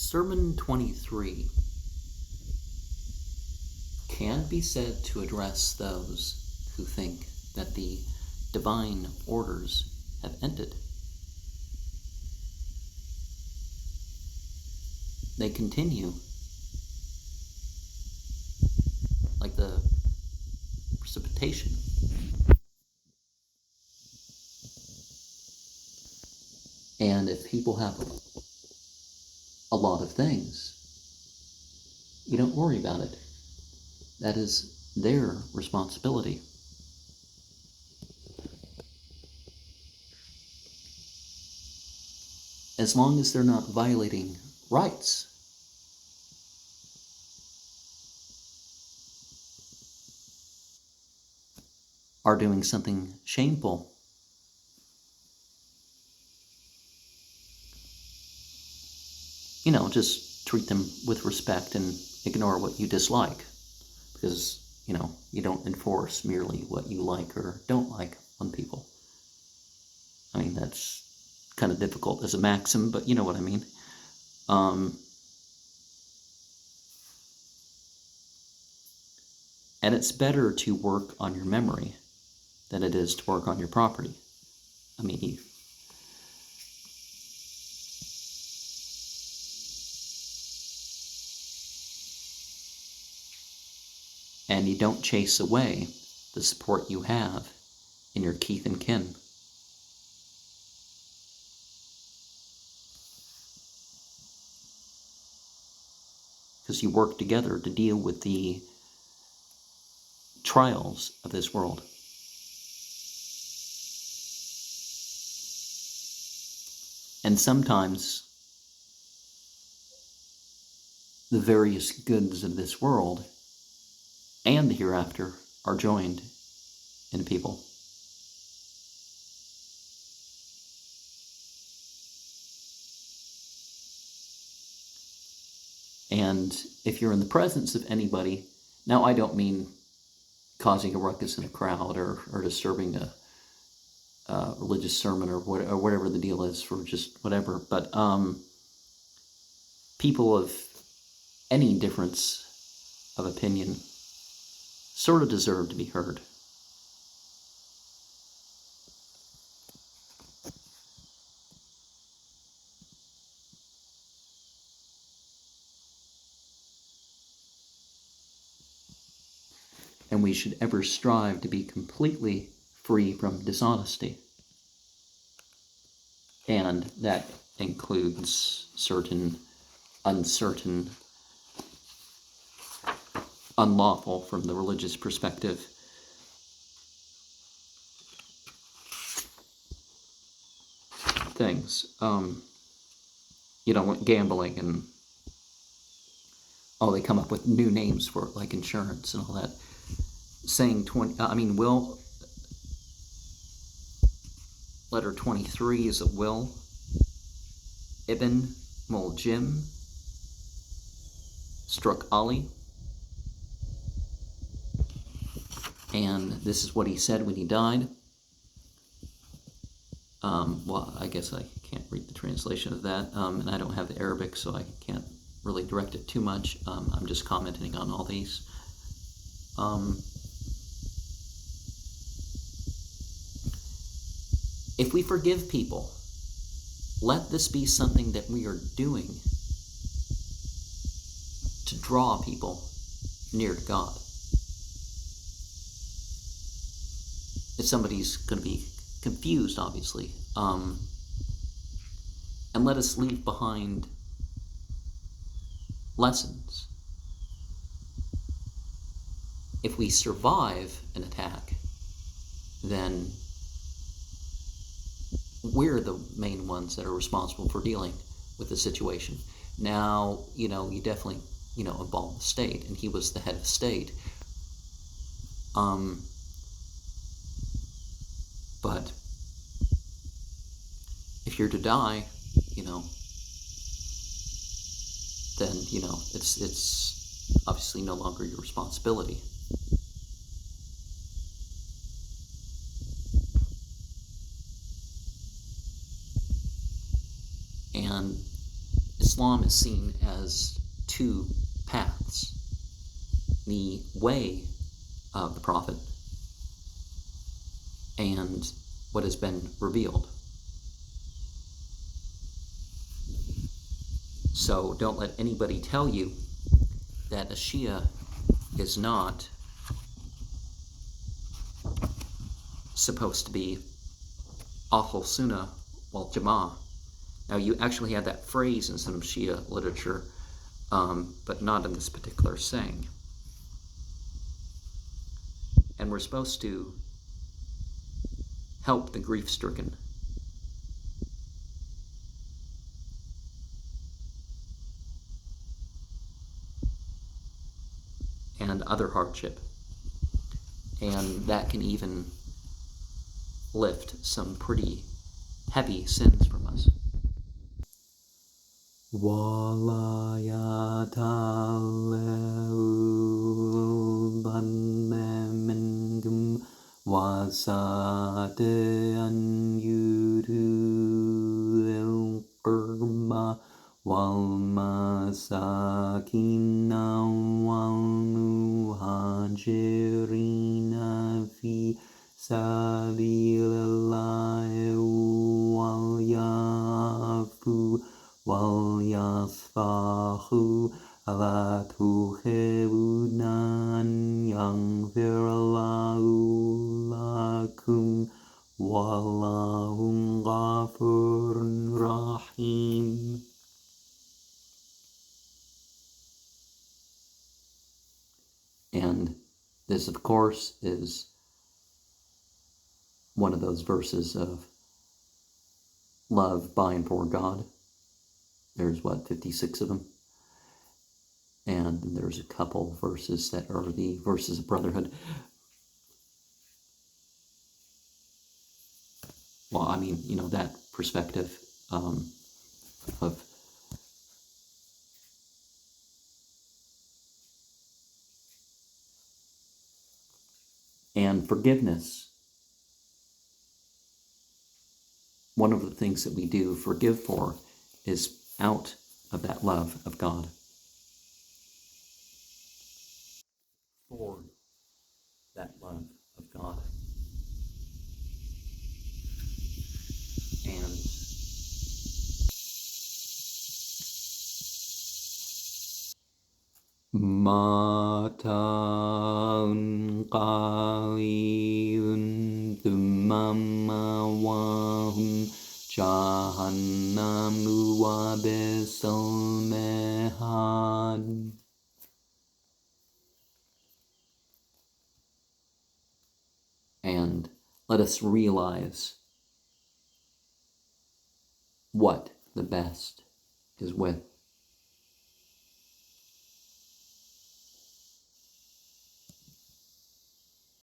Sermon 23 can be said to address those who think that the divine orders have ended. They continue like the precipitation. And if people have a lot of things, you don't worry about it. That is their responsibility. As long as they're not violating rights. Are doing something shameful. Just treat them with respect and ignore what you dislike. Because, you don't enforce merely what you like or don't like on people. I mean, that's kind of difficult as a maxim, but you know what I mean. And it's better to work on your memory than it is to work on your property. I mean, and you don't chase away the support you have in your kith and kin. Because you work together to deal with the trials of this world. And sometimes the various goods of this world and the hereafter are joined in people. And if you're in the presence of anybody, now I don't mean causing a ruckus in a crowd or disturbing a religious sermon or whatever the deal is for just whatever, but people of any difference of opinion sort of deserve to be heard. And we should ever strive to be completely free from dishonesty. And that includes certain uncertain, unlawful from the religious perspective things. Gambling and they come up with new names for it, like insurance and all that. Saying will, letter 23 is a will. Ibn Muljim struck Ali. And this is what he said when he died. I guess I can't read the translation of that, and I don't have the Arabic, so I can't really direct it too much. I'm just commenting on all these. If we forgive people, let this be something that we are doing to draw people near to God. If somebody's going to be confused, obviously, and let us leave behind lessons. If we survive an attack, then we're the main ones that are responsible for dealing with the situation. Now, you definitely, involve the state, and he was the head of state. But if you're to die, then, it's obviously no longer your responsibility. And Islam is seen as two paths. The way of the Prophet and what has been revealed. So don't let anybody tell you that a Shia is not supposed to be Ahl Sunnah wal Jama'ah. Now, you actually have that phrase in some Shia literature, but not in this particular saying. And we're supposed to help the grief-stricken. And other hardship. And that can even lift some pretty heavy sins from us. وَلَا يَتَعَلَّمَنَّ مِنكُمْ وَسَعَةَ أَنْ يُؤْتُوا الْقُرْبَى وَالْمَسَاكِينَ وَالْمُهَاجِرِينَ فِي سَبِيلِ اللَّهِ وَلْيَعْفُوا وَلْيَصْفَحُوا أَلَا تُحِبُّونَ أَنْ يَغْفِرَ اللَّهُ لَكُمْ وَاللَّهُ غَفُورٌ رَحِيمٌ. And this, of course, is one of those verses of love by and for God. There's 56 of them. And there's a couple verses that are the verses of brotherhood. Well, I mean, that perspective of and forgiveness. One of the things that we do forgive for is out of that love of God. For that love of God. And مَتَاعٌ قَلِيلٌ ثُمَّ مَأْوَاهُمْ جَهَنَّمُ وَبِئْسَ الْمِهَادُ. And let us realize what the best is with.